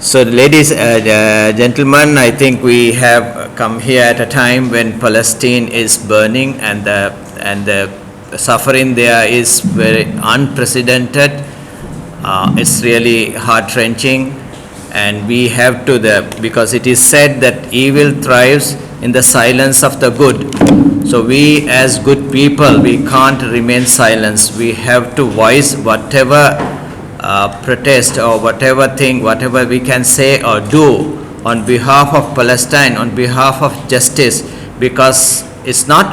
So, ladies and gentlemen, I think we have come here at a time when Palestine is burning and the suffering there is very unprecedented. It's really heart-wrenching, and we have to because it is said that evil thrives in the silence of the good. So we as good people, we can't remain silent. We have to voice whatever protest or whatever we can say or do on behalf of Palestine, on behalf of justice, because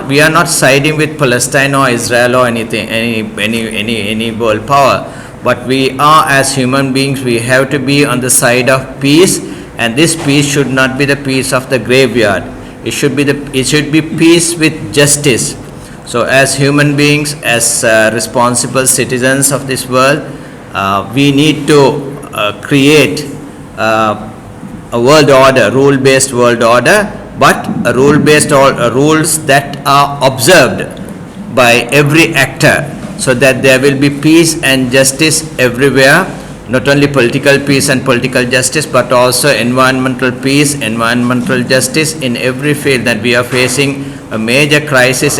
we are not siding with Palestine or Israel or anything, any world power, but we are, as human beings, we have to be on the side of peace, and this peace should not be the peace of the graveyard. It should be peace with justice. So as human beings, as responsible citizens of this world, we need to create a world order, rule-based world order, but a rule-based rules that are observed by every actor, so that there will be peace and justice everywhere, not only political peace and political justice, but also environmental peace, environmental justice in every field. That we are facing a major crisis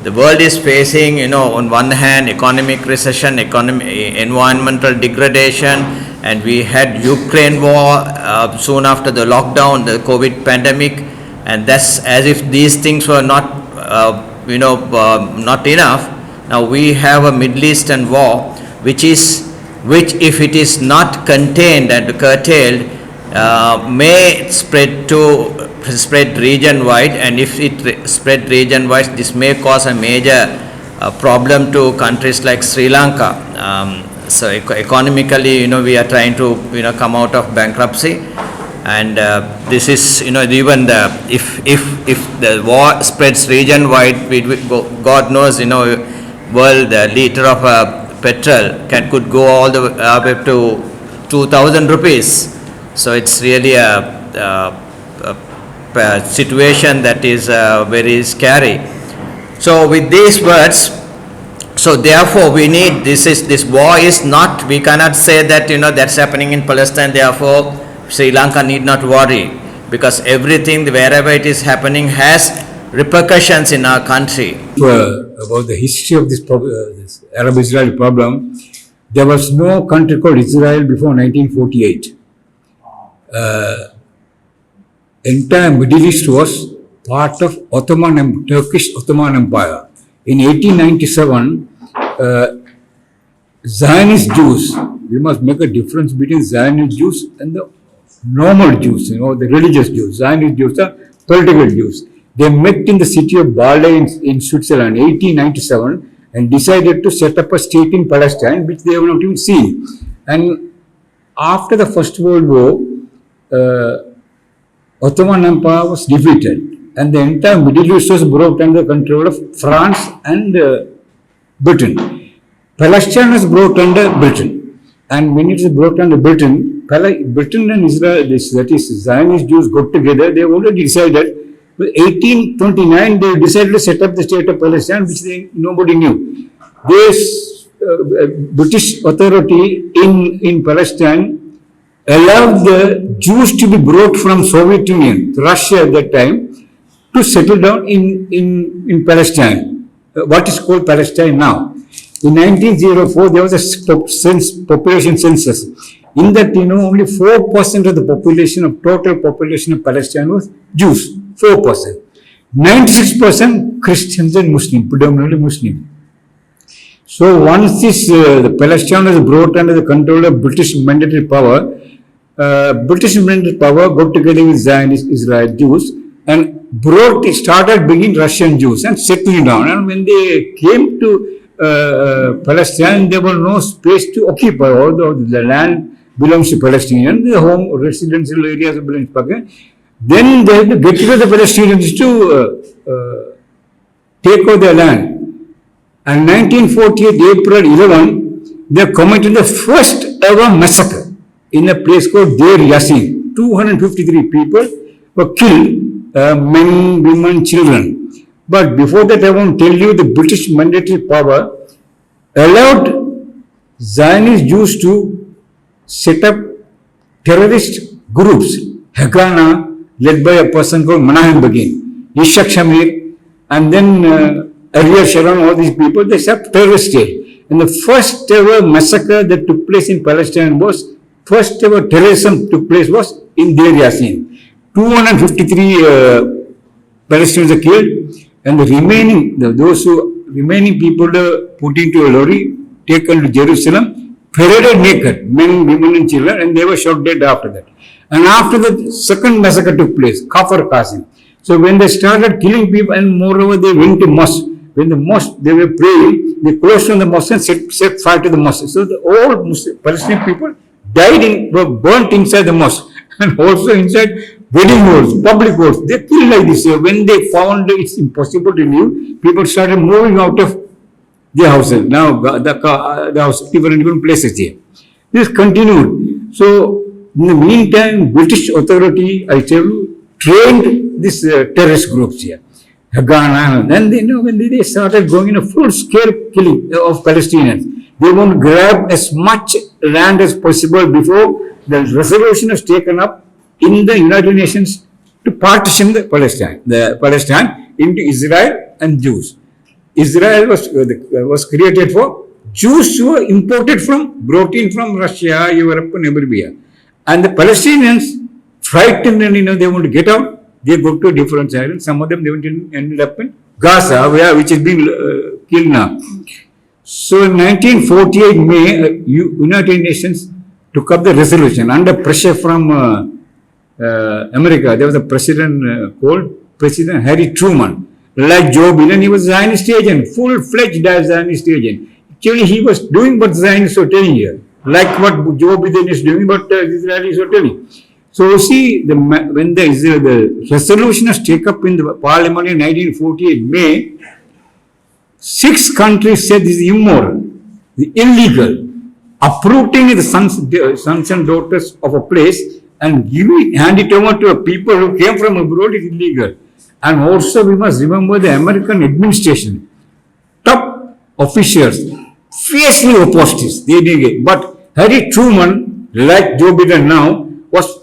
the world is facing, on one hand, economic recession, environmental degradation, and we had Ukraine war soon after the lockdown, the COVID pandemic, and that's as if these things were not, not enough. Now we have a Middle Eastern war, which if it is not contained and curtailed, may spread region-wide, and if it spread region-wide, this may cause a major problem to countries like Sri Lanka. So economically, we are trying to, come out of bankruptcy, and this is, even if the war spreads region-wide, God knows, world liter of petrol could go all the way up to 2,000 rupees. So it's really a situation that is very scary. So with these words, so therefore we need, this war is not, we cannot say that, that's happening in Palestine, therefore Sri Lanka need not worry, because everything, wherever it is happening, has repercussions in our country. About the history of this Arab-Israeli problem, there was no country called Israel before 1948. Entire Middle East was part of Turkish Ottoman Empire. In 1897, Zionist Jews, we must make a difference between Zionist Jews and the normal Jews, the religious Jews. Zionist Jews are political Jews. They met in the city of Bâle in Switzerland, 1897, and decided to set up a state in Palestine, which they have not even seen. And after the First World War, Ottoman Empire was defeated, and the entire Middle East was brought under the control of France and Britain. Palestine was brought under Britain, and when it was brought under Britain, Britain and Israel, that is Zionist Jews, got together. They already decided. In 1829, they decided to set up the state of Palestine, which nobody knew. This British authority in Palestine allowed the Jews to be brought from Soviet Union, Russia at that time, to settle down in Palestine, what is called Palestine now. In 1904, there was a population census. In that, only 4% of the total population of Palestine was Jews. 4%. 96% Christians and Muslims, predominantly Muslim. So once the Palestine was brought under the control of British mandatory power, British mandatory power got together with Zionist Israel Jews and started bringing Russian Jews and settling down. And when they came to Palestine, there was no space to occupy. Although the land belongs to Palestinians, the home residential areas belong to Pakistan. Then they had to get together the Palestinians to take over their land. And 1948, April 11, they committed the first ever massacre in a place called Deir Yassin. 253 people were killed, men, women, children. But before that, I want to tell you the British mandatory power allowed Zionist Jews to set up terrorist groups, Haganah, led by a person called Menahem Begin, Ishaq Shamir, and then Ariel Sharon, all these people, they set terrorist state. And the first ever massacre that took place in Palestine was, first ever terrorism took place was in Deir Yassin. 253 Palestinians are killed, and the remaining, remaining people put into a lorry, taken to Jerusalem, paraded naked, men, women, and children, and they were shot dead after that. And after the second massacre took place, Kafar Qasim. So when they started killing people, and moreover they went to mosque. When the mosque, they were praying, they closed on the mosque and set fire to the mosque. So all Muslim, Palestinian people were burnt inside the mosque, and also inside wedding halls, public halls. They killed like this. So when they found it's impossible to live, people started moving out of their houses. Now the house, people in different places here. This continued. So in the meantime, British authority, I tell you, trained these terrorist groups here. Haganah. Then when they started going in a full-scale killing of Palestinians, they want to grab as much land as possible before the resolution is taken up in the United Nations to partition the Palestine into Israel and Jews. Israel was created for Jews who were brought in from Russia, Europe, and everywhere. And the Palestinians, frightened and they want to get out. They go to different islands. Some of them they ended up in Gaza, which is being killed now. So in 1948 May, United Nations took up the resolution under pressure from America. There was a president called President Harry Truman. Like Joe Biden, he was a Zionist agent, full-fledged Zionist agent. Actually, he was doing what Zionists were telling here, like what Joe Biden is doing, what the Israelis were telling. So see, when the resolution was taken up in the parliament in 1948 May, 6 countries said this is immoral, illegal, uprooting the sons and daughters of a place and hand it over to a people who came from abroad is illegal. And also we must remember the American administration, top officials, fiercely opposed this. They did it. But Harry Truman, like Joe Biden now, was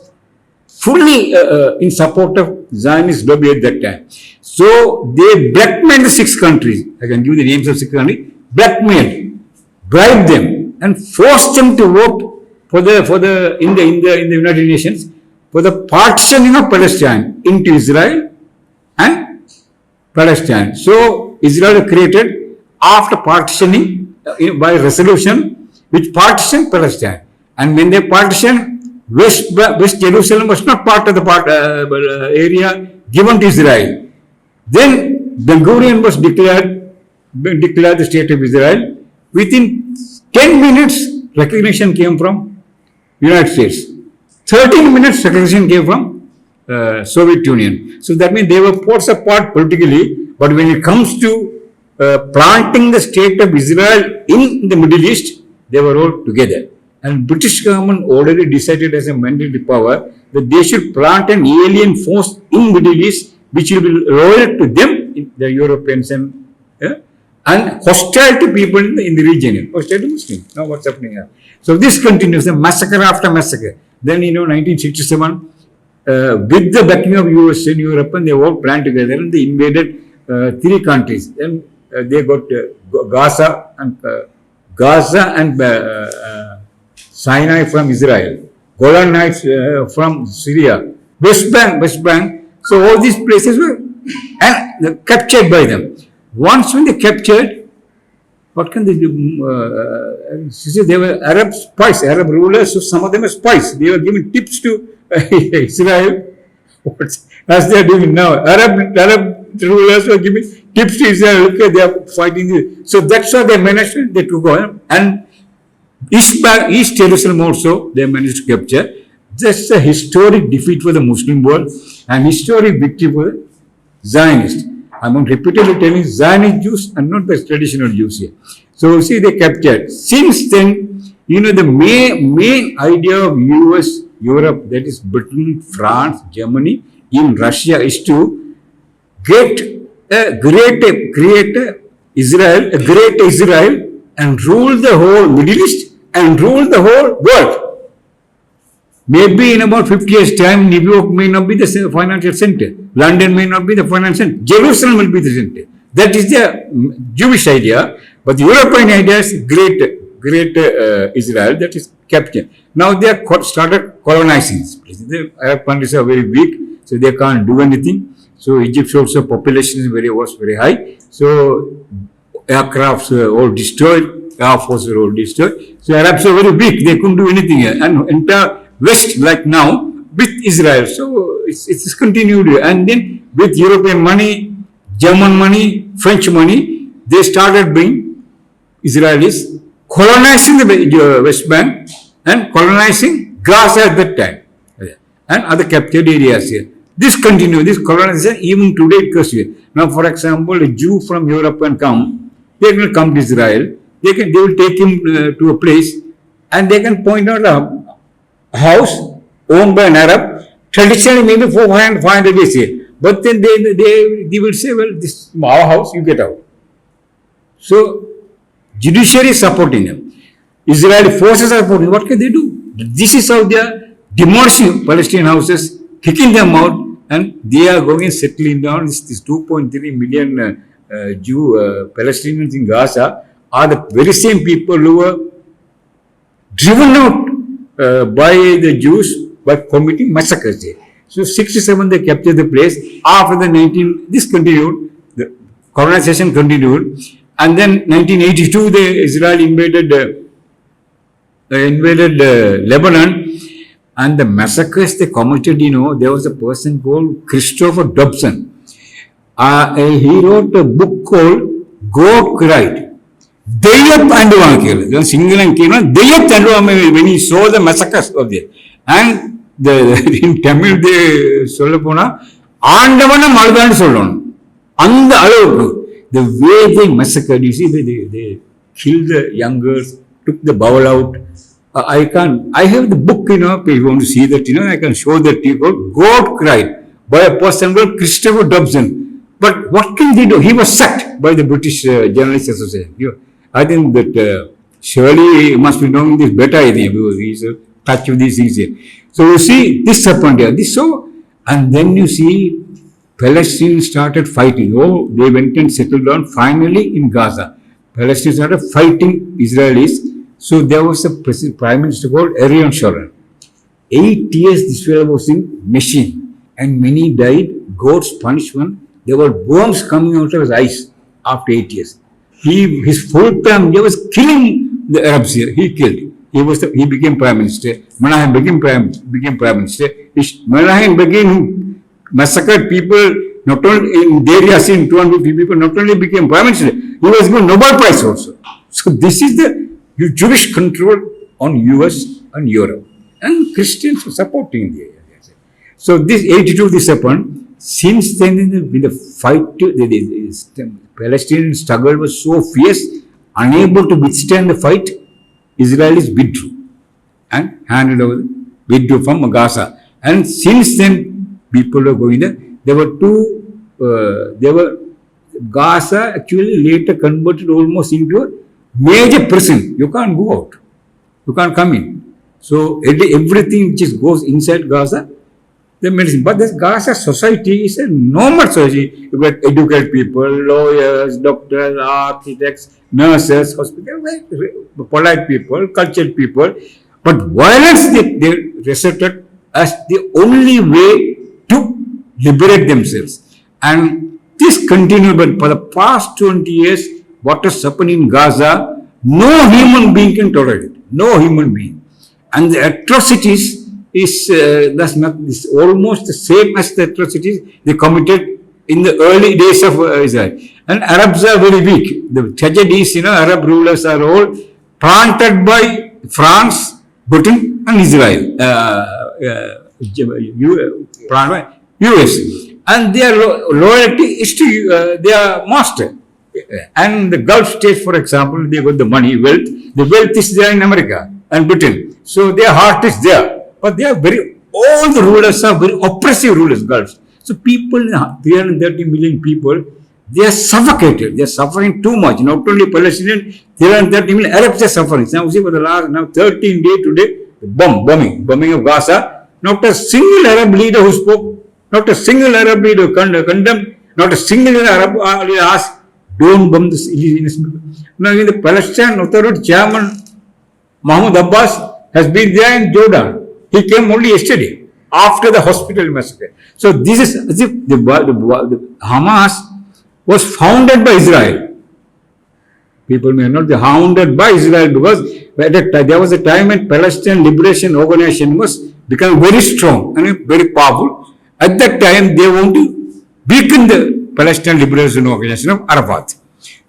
fully in support of Zionist lobby at that time. So they blackmailed the 6 countries. I can give the names of 6 countries. Blackmailed, bribed them, and forced them to vote in the United Nations for the partitioning of Palestine into Israel and Palestine. So Israel created after partitioning by resolution which partitioned Palestine. And when they partitioned, West Jerusalem was not part of the area given to Israel. Then Ben Gurion was declared the state of Israel. Within 10 minutes, recognition came from United States. 13 minutes, recognition came from Soviet Union. So that means they were poles apart politically, but when it comes to planting the state of Israel in the Middle East, they were all together. And British government already decided as a mandatory power that they should plant an alien force in Middle East which will be loyal to them, the Europeans and hostile to people in the region, hostile to Muslims. Now what's happening here? So this continues, massacre after massacre. Then 1967, with the backing of US and Europe, and they all planned together and they invaded 3 countries. Then they got Gaza and Sinai from Israel, Golan Heights from Syria, West Bank. So all these places were captured by them. Once when they captured, what can they do? They were Arab spies, Arab rulers, so some of them are spies. They were giving tips to Israel, as they are doing now. Arab rulers were giving tips to Israel. Okay, they are fighting. So that's how they managed to, they took over. And East Jerusalem also, they managed to capture. That's a historic defeat for the Muslim world and historic victory for the Zionists. I'm repeatedly telling Zionist Jews and not the traditional Jews here. So see, they captured. Since then, the main idea of US, Europe, that is Britain, France, Germany, even Russia, is to create Israel, a great Israel, and rule the whole Middle East and rule the whole world. Maybe in about 50 years' time, New York may not be the financial center. London may not be the financial center. Jerusalem will be the center. That is the Jewish idea. But the European idea is great Israel that is captured. Now they have started colonizing this place. The Arab countries are very weak, so they can't do anything. So Egypt's also population was very high. So aircrafts were all destroyed, air force were all destroyed. So Arabs are very weak, they couldn't do anything. And entire West, like now, with Israel. So it's continued. And then with European money, German money, French money, they started being Israelis colonizing the West Bank and colonizing Gaza at that time and other captured areas here. This continues, this colonization even today it goes here. Now, for example, a Jew from Europe can come, they will come to Israel, they will take him to a place and they can point out a house owned by an Arab, traditionally maybe 500 years here. But then they will say, well, this is our house, you get out. So, judiciary is supporting them. Israeli forces are supporting. What can they do? This is how they are demolishing Palestinian houses, kicking them out, and they are going and settling down. This 2.3 million Palestinians in Gaza are the very same people who were driven out by the Jews by committing massacres there. So 67 they captured the place. After the this continued, the colonization continued, and then 1982 the Israel invaded Lebanon, and the massacres they committed. There was a person called Christopher Dobson. He wrote a book called God Cried. When he saw the massacres of there, and in Tamil they Solapona, Andavana Maldan Solon, and the way they massacred, you see, they killed the young girls, took the bowel out. I have the book, if you want to see that, I can show that to you. God Cried by a person called Christopher Dobson. But what can they do? He was sacked by the British Journalists Association. I think that surely he must be knowing this better, I think, because he's in touch with these things here. So you see, this happened here. And then you see, Palestinians started fighting. They went and settled down finally in Gaza. Palestinians started fighting Israelis. So there was a prime minister called Ariel Sharon. 8 years this fellow was in machine, and many died. God's punishment. There were bombs coming out of his eyes after 8 years. His full term, he was killing the Arabs here. He killed. He became prime minister. Menahem became prime minister. Menahem began massacred people. Not only in Deir Yassin, 250 people. Not only became prime minister, he was given Nobel Prize also. So this is the Jewish control on US and Europe, and Christians were supporting the. So this 82 this happened. Since then, in the fight, the Palestinian struggle was so fierce, unable to withstand the fight, Israelis withdrew and withdrew from Gaza. And since then, people were going there. There were Gaza actually later converted almost into a major prison. You can't go out. You can't come in. So everything which goes inside Gaza, the medicine. But this Gaza society is a normal society. You got educated people, lawyers, doctors, architects, nurses, hospitals, polite people, cultured people. But violence they resorted as the only way to liberate themselves. And this continued, but for the past 20 years, what has happened in Gaza, no human being can tolerate it. No human being. And the atrocities is almost the same as the atrocities they committed in the early days of Israel. And Arabs are very weak. The tragedies, Arab rulers are all planted by France, Britain, and Israel. US. And their loyalty is to their master. And the Gulf states, for example, they got the money, wealth. The wealth is there in America and Britain. So their heart is there. But they are all the rulers are very oppressive rulers, Gulf. So people, 330 million people, they are suffocated. They are suffering too much. Not only Palestinians, 330 million Arabs are suffering. Now, see, for the last 13 days today, the bombing of Gaza, not a single Arab leader who spoke, not a single Arab leader who condemned, not a single Arab leader asked, don't bomb this innocent people. Now, in the Palestine Authority chairman, Mahmoud Abbas has been there in Jordan. He came only yesterday after the hospital massacre. So this is as if the Hamas was founded by Israel. People may not be founded by Israel because there was a time when Palestine Liberation Organization was becoming very strong and very powerful. At that time, they want to weaken the Palestine Liberation Organization of Arafat.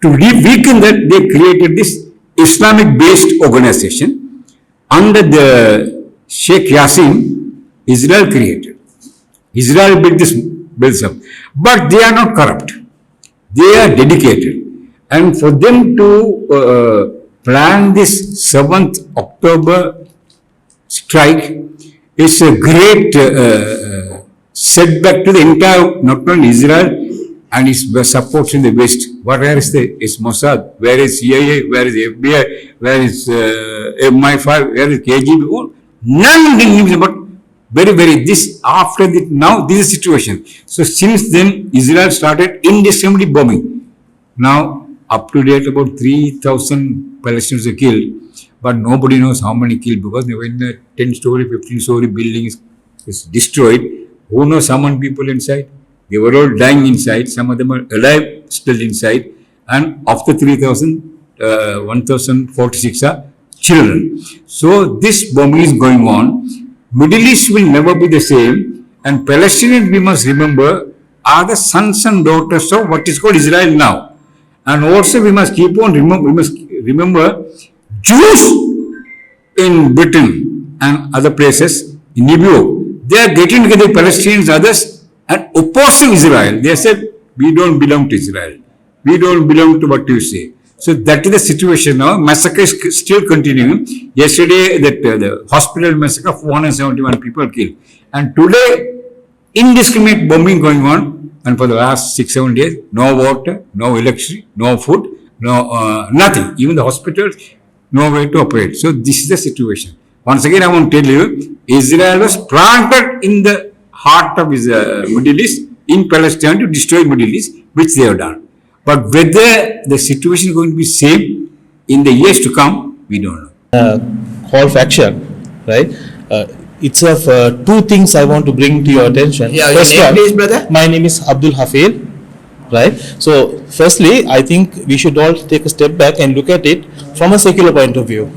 To weaken that, they created this Islamic-based organization under the Sheikh Yassin. Israel created. Israel built up. But they are not corrupt. They are dedicated. And for them to plan this 7th October strike is a great setback to the entire, not only Israel and its supports in the West. Where is Mossad? Where is CIA? Where is FBI? Where is MI5? Where is KGB? None, but very, after now this is the situation. So since then, Israel started indiscriminately bombing. Now, up to date, about 3,000 Palestinians are killed, but nobody knows how many killed because when the 10-story, 15-story building is destroyed, who knows how many people inside? They were all dying inside. Some of them are alive, still inside. And of the 3,000, 1,046 are children. So this bombing is going on. Middle East will never be the same. And Palestinians, we must remember, are the sons and daughters of what is called Israel now. And also we must keep on remember Jews in Britain and other places, in Libya, they are getting together Palestinians, others, and opposing Israel. They said, we don't belong to Israel. We don't belong to what you say. So that is the situation now. Massacre is still continuing. Yesterday, the hospital massacre, 471 people killed. And today, indiscriminate bombing going on. And for the last 6-7 days, no water, no electricity, no food, no nothing. Even the hospitals, no way to operate. So this is the situation. Once again, I want to tell you, Israel was planted in the heart of Middle East, in Palestine, to destroy Middle East, which they have done. But whether the situation is going to be same in the years to come, we don't know. Call for action, right? It's of two things I want to bring to your attention. Yeah, your name please, brother? My name is Abdul Hafeel, right? So, firstly, I think we should all take a step back and look at it from a secular point of view.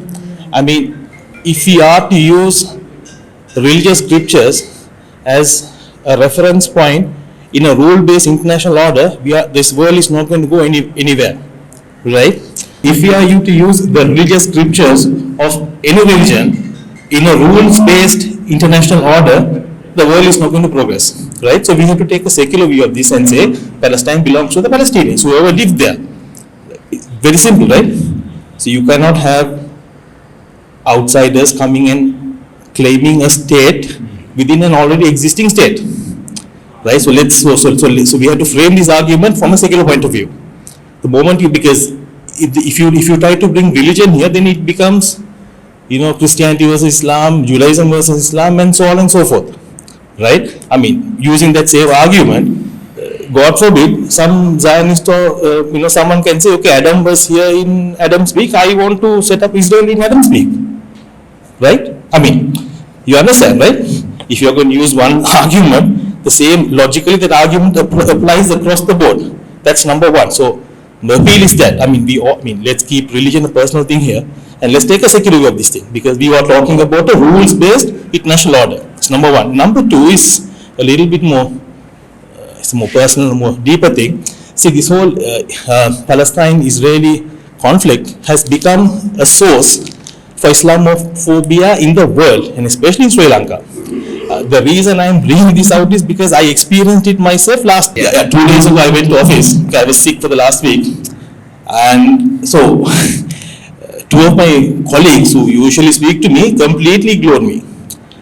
I mean, if we are to use religious scriptures as a reference point in a rule-based international order, this world is not going to go anywhere, right? If we are to use the religious scriptures of any religion in a rules-based international order, the world is not going to progress, right? So we have to take a secular view of this and say Palestine belongs to the Palestinians, whoever lived there. Very simple, right? So you cannot have outsiders coming and claiming a state within an already existing state, right? So so we have to frame this argument from a secular point of view. The moment because if you try to bring religion here, then it becomes, Christianity versus Islam, Judaism versus Islam, and so on and so forth, right? I mean, using that same argument, God forbid, some Zionist or someone can say, okay, Adam was here in Adam's Peak, I want to set up Israel in Adam's Peak, right? I mean, you understand, right? If you are going to use one argument, the same logically that argument applies across the board. That's number one. So the appeal is that, let's keep religion a personal thing here, and let's take a secular view of this thing, because we are talking about a rules-based international order. That's number one. Number two is a little bit more, it's a more personal, more deeper thing. See, this whole Palestine-Israeli conflict has become a source for Islamophobia in the world, and especially in Sri Lanka. The reason I am bringing this out is because I experienced it myself 2 days ago. I went to office. I was sick for the last week, and so two of my colleagues who usually speak to me completely ignored me,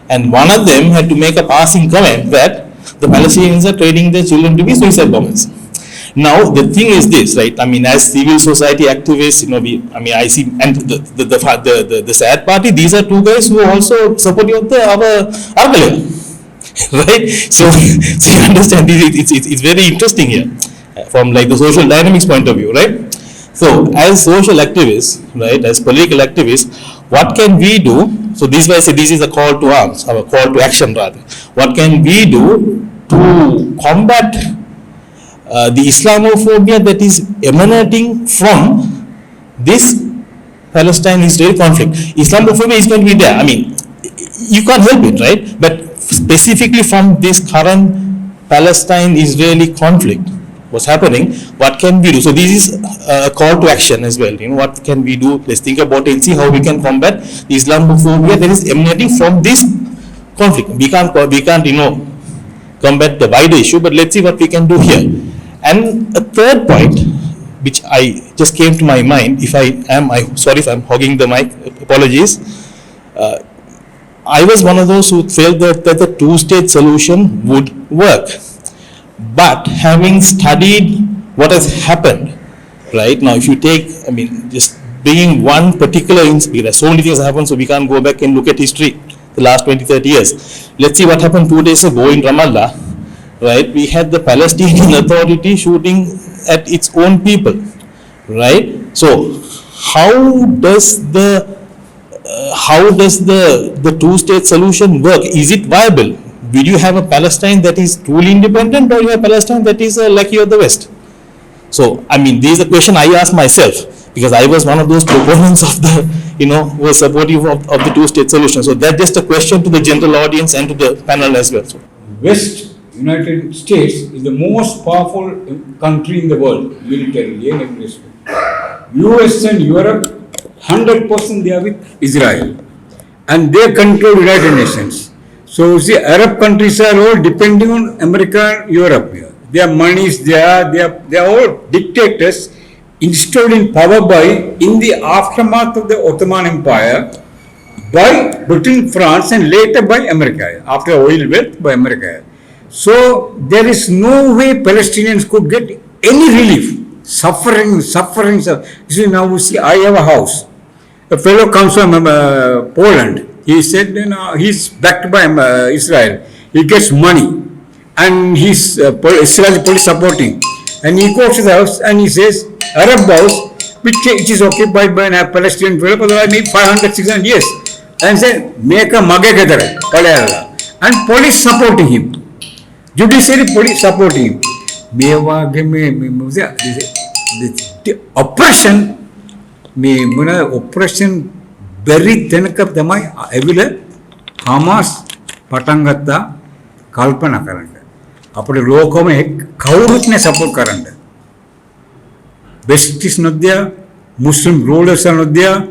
and one of them had to make a passing comment that the Palestinians are training their children to be suicide bombers. Now the thing is this, right? I mean, as civil society activists, I see, and the sad party, these are two guys who are also supporting our player, right? So you understand, it's very interesting here, from like the social dynamics point of view, right? So as social activists, right, as political activists, what can we do? So this is why I say this is a call to arms, or a call to action rather. What can we do to combat the Islamophobia that is emanating from this Palestine-Israel conflict? Islamophobia is going to be there. I mean, you can't help it, right? But specifically from this current Palestine-Israeli conflict, what's happening, what can we do? So this is a call to action as well. What can we do? Let's think about it and see how we can combat the Islamophobia that is emanating from this conflict. We can't combat the wider issue, but let's see what we can do here. And a third point, which I just came to my mind, sorry if I'm hogging the mic, apologies. I was one of those who felt that the two-state solution would work. But having studied what has happened, right now, if you take, just being one particular incident, there's so many things that happen, so we can't go back and look at history, the last 20, 30 years. Let's see what happened 2 days ago in Ramallah, right? We had the Palestinian Authority shooting at its own people, right? So how does the two-state solution work? Is it viable? Will you have a Palestine that is truly independent, or you have a Palestine that is a lackey of the West? So, this is a question I ask myself, because I was one of those proponents of the, who was supportive of the two-state solution. So that's just a question to the general audience and to the panel as well. So, West, United States, is the most powerful country in the world, militarily and every respect. US and Europe, 100% they are with Israel. And they control United Nations. So see, Arab countries are all depending on America and Europe here. Their monies, they are all dictators installed in power in the aftermath of the Ottoman Empire by Britain, France, and later by America, after oil wealth by America. So there is no way Palestinians could get any relief. Suffering. See, now see, I have a house. A fellow comes from Poland. He said, he's backed by Israel. He gets money, and he's Israeli police supporting. And he goes to the house and he says, Arab house, which is occupied by a Palestinian fellow for maybe 500, 600 years. And said, make a magekadara, and police supporting him. Judiciary police supporting him. The oppression බැරි තැනක තමයි ඇවිල්ලා Hamas පටන් ගත්තා කල්පනා කරන්න. අපේ ලෝකෙම කවුරුත් නේ සපෝට් කරන්න. West is not there, Muslim rulers are not there.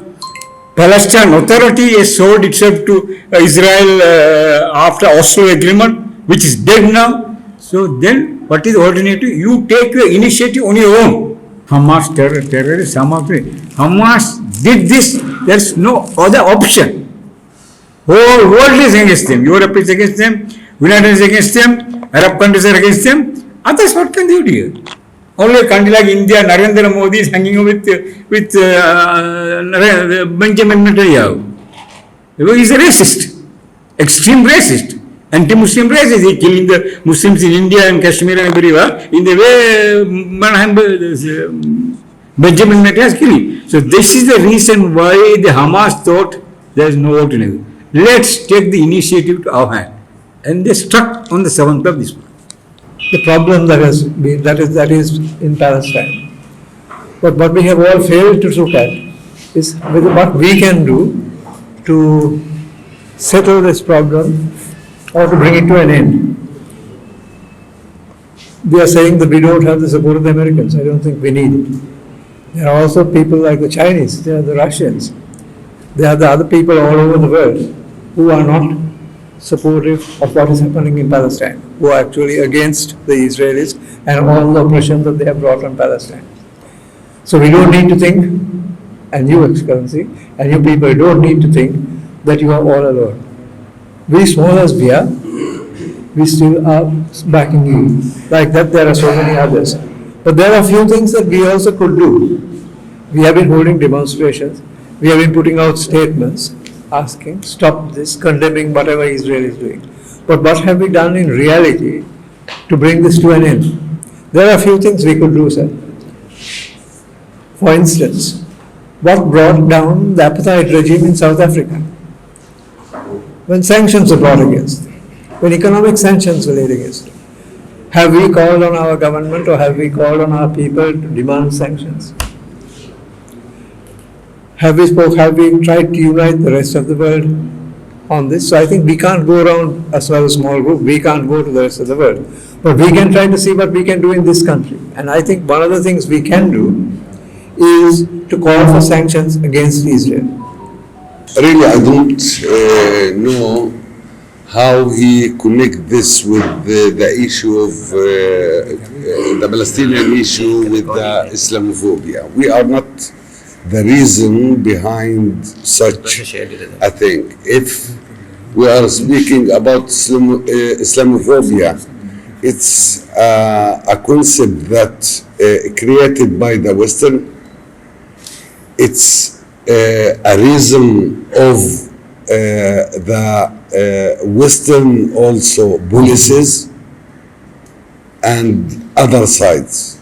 Palestine Authority has sold itself to Israel after Oslo Agreement, which is dead now. So then, what is the alternative? You take your initiative on your own. Hamas terrorists, Hamas did this. There's no other option. Whole world is against them. Europe is against them. United is against them. Arab countries are against them. Others, what can they do? Only a country like India, Narendra Modi is hanging with Benjamin Netanyahu. He is a racist, extreme racist, anti-Muslim racist. He is killing the Muslims in India and Kashmir and everywhere in the way Benjamin Netanyahu is killing. So this is the reason why the Hamas thought there is no alternative. Let's take the initiative to our hand. And they struck on the 7th of this month. The problem that is in Palestine. But what we have all failed to look at is what we can do to settle this problem or to bring it to an end. We are saying that we don't have the support of the Americans. I don't think we need it. There are also people like the Chinese, there are the Russians, there are the other people all over the world who are not supportive of what is happening in Palestine, who are actually against the Israelis and all the oppression that they have brought on Palestine. So we don't need to think, and you, Excellency, and you people don't need to think that you are all alone. We, small as we are, we still are backing you. Like that, there are so many others. But there are a few things that we also could do. We have been holding demonstrations, we have been putting out statements, asking, stop this, condemning whatever Israel is doing. But what have we done in reality to bring this to an end? There are a few things we could do, sir. For instance, what brought down the apartheid regime in South Africa? When sanctions were brought against them, when economic sanctions were laid against them, have we called on our government or have we called on our people to demand sanctions? Have we tried to unite the rest of the world on this? So I think we can't go around as well as a small group, we can't go to the rest of the world. But we can try to see what we can do in this country. And I think one of the things we can do is to call for sanctions against Israel. Really, I don't know how he connect this with the issue of the Palestinian issue with the Islamophobia. We are not the reason behind such a thing. If we are speaking about Islamophobia, it's a concept that created by the Western. It's a reason of the Western also policies and other sides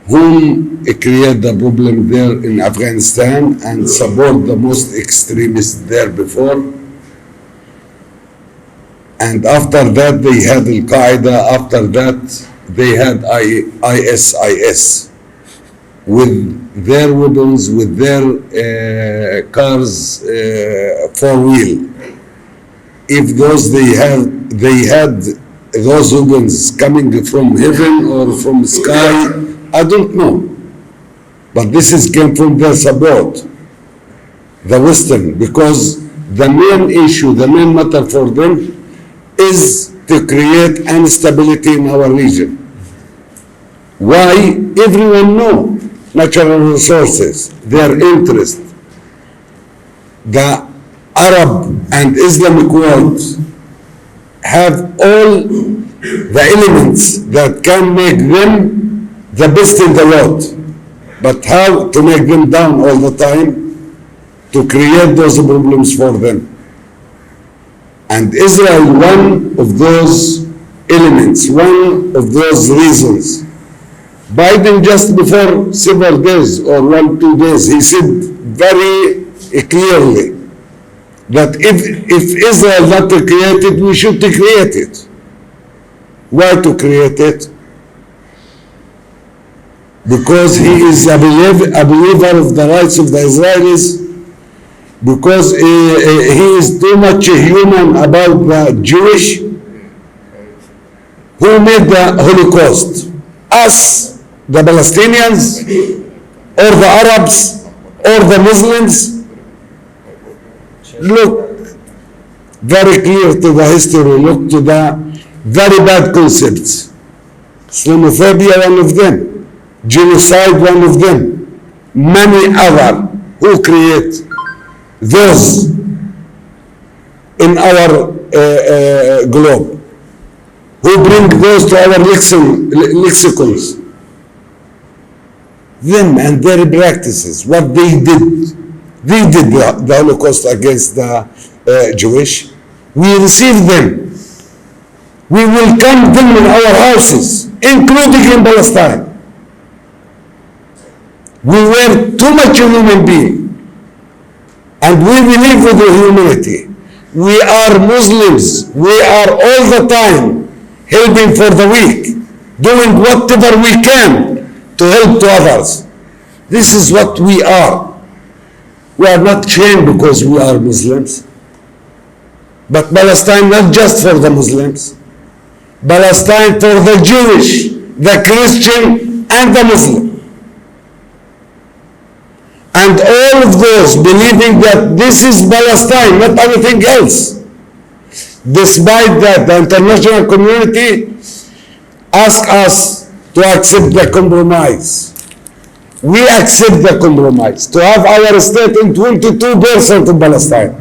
whom create the problem there in Afghanistan and support the most extremists there before. And after that they had Al-Qaeda, after that they had ISIS with their weapons, with their cars, four-wheel. If those they had those weapons coming from heaven or from sky, I don't know. But this is came from their support, the Western, because the main issue, the main matter for them is to create instability in our region. Why? Everyone know natural resources, their interest. The Arab and Islamic world have all the elements that can make them the best in the world. But how to make them down all the time? To create those problems for them. And Israel, one of those elements, one of those reasons. Biden just before several days or 1-2 days, he said very clearly that if Israel not to create it, we should to create it. Why to create it? Because he is a believer of the rights of the Israelis, because he is too much human about the Jewish who made the Holocaust. Us, the Palestinians, or the Arabs, or the Muslims, look very clear to the history, look to the very bad concepts. Islamophobia, one of them. Genocide, one of them. Many other who create those in our globe, who bring those to our lexicons. Them and their practices, what they did the Holocaust against the Jewish. We receive them. We welcome them in our houses, including in Palestine. We were too much a human being, and we believe with the humanity. We are Muslims. We are all the time helping for the weak, doing whatever we can to help to others. This is what we are. We are not shamed because we are Muslims. But Palestine, not just for the Muslims. Palestine for the Jewish, the Christian, and the Muslim. And all of those believing that this is Palestine, not anything else. Despite that, the international community asked us to accept the compromise. We accept the compromise to have our state in 22% of Palestine.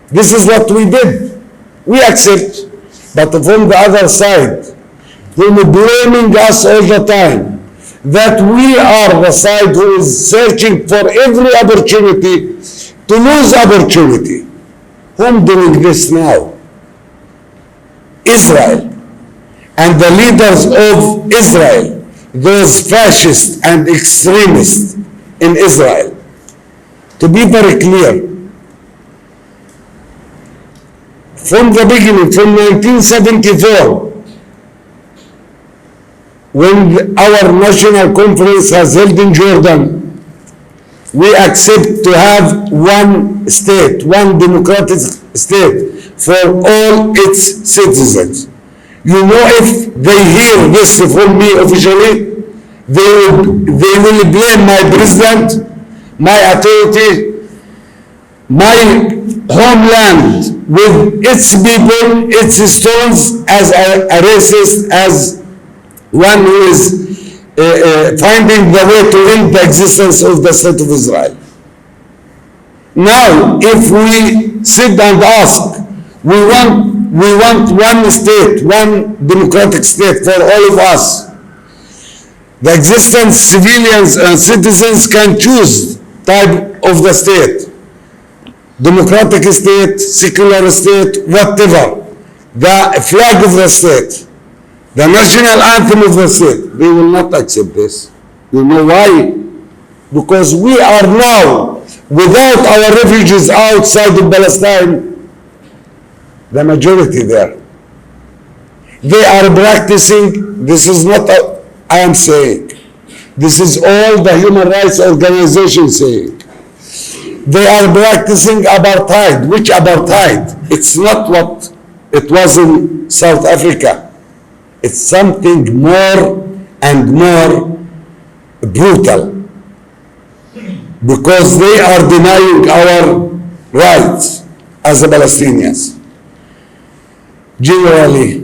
This is what we did. We accept. But from the other side, whom blaming us all the time, that we are the side who is searching for every opportunity to lose opportunity. Whom doing this now? Israel. And the leaders of Israel, those fascists and extremists in Israel. To be very clear, from the beginning, from 1974, when our national conference has held in Jordan, we accept to have one state, one democratic state for all its citizens. You know, if they hear this from me officially, they will blame my president, my authority, my homeland with its people, its stones, as a racist, as one who is finding the way to end the existence of the state of Israel. Now, if we sit and ask, we want one state, one democratic state for all of us. The existing civilians and citizens can choose type of the state. Democratic state, secular state, whatever. The flag of the state, the national anthem of the state, they will not accept this. You know why? Because we are now, without our refugees outside of Palestine, the majority there. They are practicing, this is not I am saying, this is all the human rights organizations saying. They are practicing apartheid. Which apartheid? It's not what it was in South Africa. It's something more and more brutal, because they are denying our rights as a Palestinians. Generally,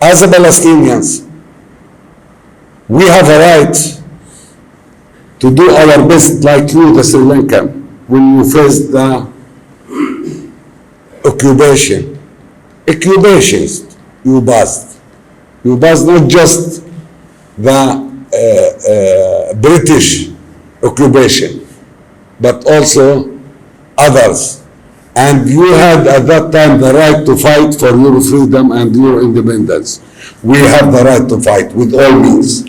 as a Palestinians, we have a right to do our best, like you, the Sri Lankan, when you face the occupations you passed. You passed not just the British occupation, but also others. And you had at that time the right to fight for your freedom and your independence. We have the right to fight with all means.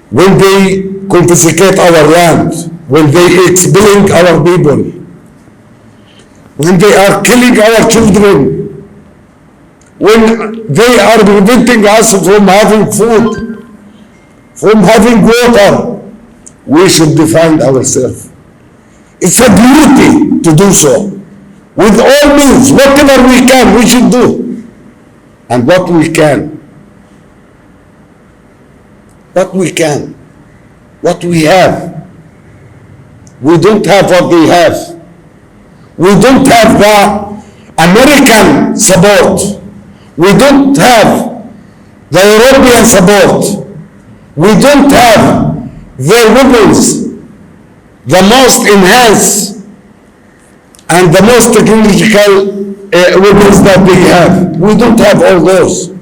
When they confiscate our land, when they expelling our people, when they are killing our children, when they are preventing us from having food, from having water, we should defend ourselves. It's a duty to do so. With all means, whatever we can, we should do. And what we can, what we have. We don't have what they have. We don't have the American support. We don't have the European support. We don't have their weapons, the most enhanced and the most technological weapons that they have. We don't have all those.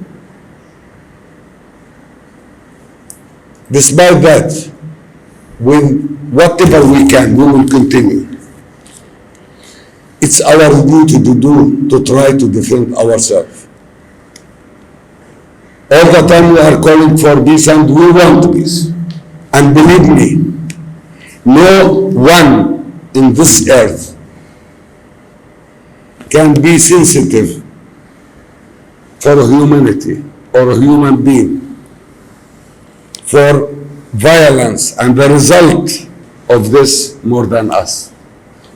Despite that, with whatever we can, we will continue. It's our duty to try to defend ourselves. All the time we are calling for peace and we want peace. And believe me, no one in this earth can be sensitive for humanity or a human being, for violence and the result of this more than us.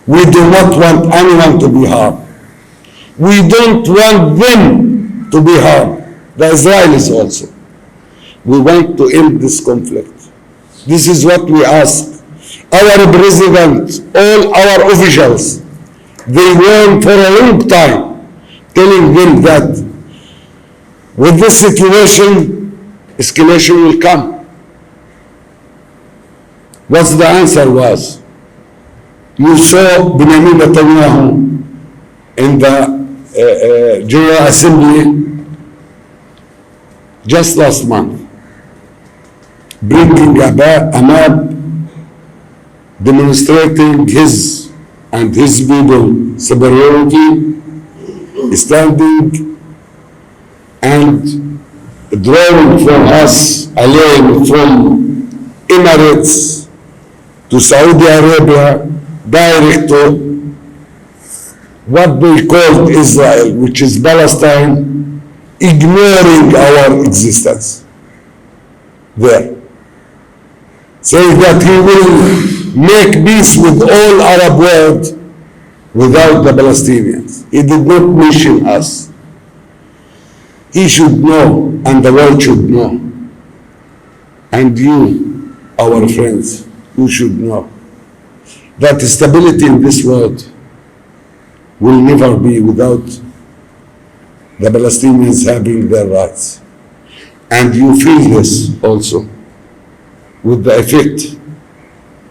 We do not want anyone to be harmed. We don't want them to be harmed. The Israelis also. We want to end this conflict. This is what we ask. Our president, all our officials, they warned for a long time, telling them that with this situation, escalation will come. What the answer was? You saw Benjamin Netanyahu in the General Assembly just last month. bringing a map demonstrating his and his people superiority, standing and drawing for us a lane from Emirates to Saudi Arabia, direct to what they called Israel, which is Palestine, ignoring our existence there. Saying that he will make peace with all Arab world without the Palestinians. He did not mention us. He should know, and the world should know. And you, our friends, you should know that stability in this world will never be without the Palestinians having their rights. And you feel this also with the effect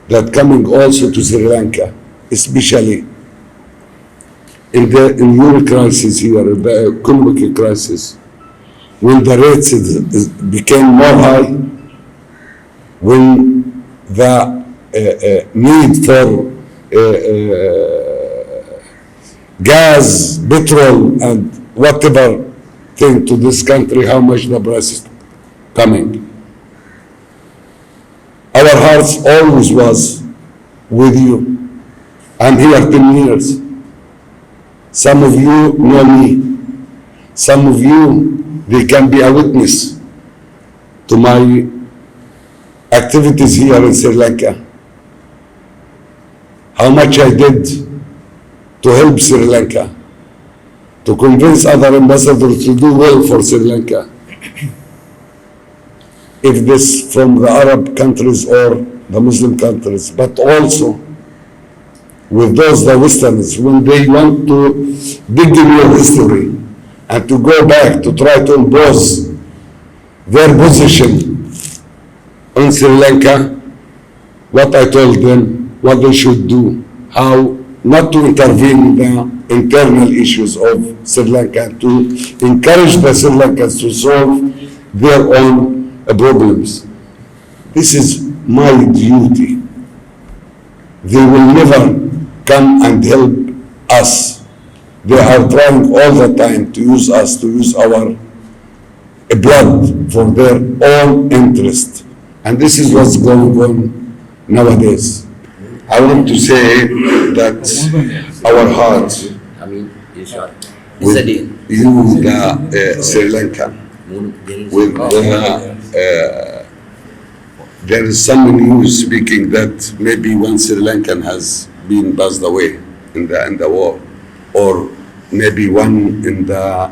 that coming also to Sri Lanka, especially in your crisis here, the economic crisis, when the rates became more high, when the need for gas, petrol, and whatever thing to this country, how much the price is coming. Our hearts always was with you. I'm here 10 years. Some of you know me. Some of you, they can be a witness to my activities here in Sri Lanka. How much I did to help Sri Lanka, to convince other ambassadors to do well for Sri Lanka. If this from the Arab countries or the Muslim countries, but also with those, the Westerners, when they want to dig in your history and to go back to try to impose their position on Sri Lanka, what I told them, what they should do, how not to intervene in the internal issues of Sri Lanka, to encourage the Sri Lankans to solve their own problems. This is my duty. They will never come and help us. They are trying all the time to use us, to use our blood for their own interest. And this is what's going on nowadays. I want to say that our hearts with you, the Sri Lanka, with there is some news speaking that maybe one Sri Lankan has been passed away in the war, or maybe one in the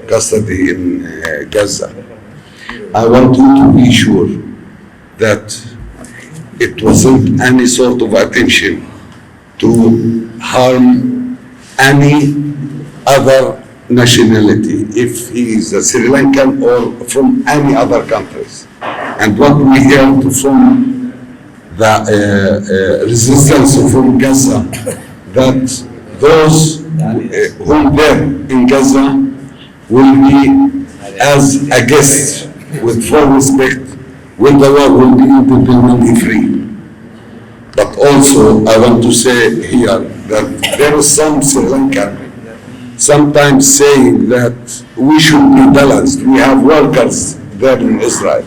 custody in Gaza. I want you to be sure that it wasn't any sort of attention to harm any other nationality, if he is a Sri Lankan or from any other countries. And what we heard from the resistance from Gaza, that those who there in Gaza will be as a guest with full respect when the war will be independently free. But also I want to say here that there is some Sri Lankan sometimes saying that we should be balanced. We have workers there in Israel.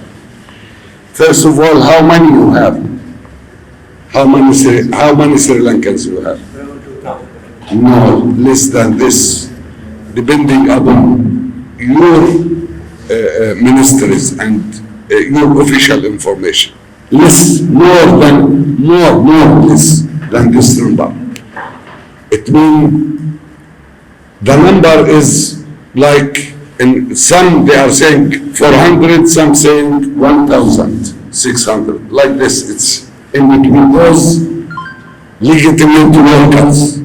First of all, how many you have? How many Sri Lankans you have? No, less than this, depending upon your ministries and your official information. Less than this number. It means the number is like, in some they are saying 400, some saying 1,600. Like this, it's in between those legitimate workers.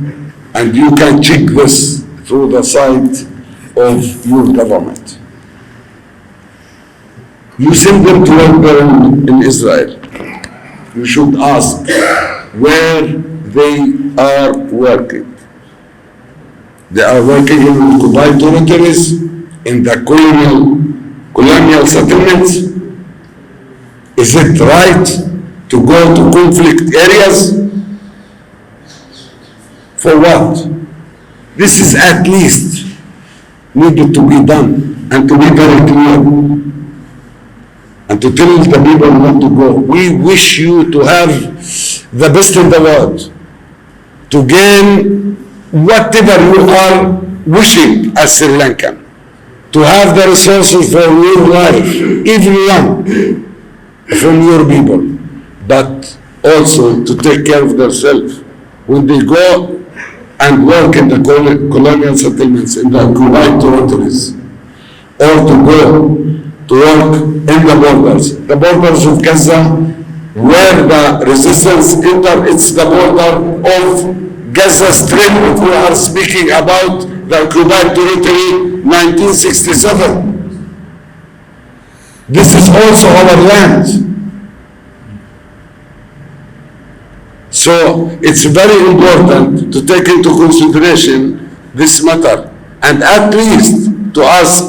And you can check this through the site of your government. You send them to work there in Israel. You should ask where they are working. They are working in occupied territories, in the colonial settlements, Is it right to go to conflict areas? For what? This is at least needed to be done and to be very clear and to tell the people not to go. We wish you to have the best in the world, to gain whatever you are wishing as Sri Lankan, to have the resources for your life, everyone from your people, but also to take care of themselves. When they go and work in the colonial settlements in the occupied territories, or to go to work in the borders of Gaza, where the resistance enter, it's the border of Gaza Strip. We are speaking about the occupied territory 1967. This is also our land. So it's very important to take into consideration this matter and at least to ask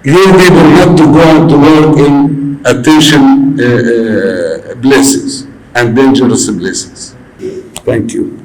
your people not to go and to work in attention places and dangerous places. Thank you.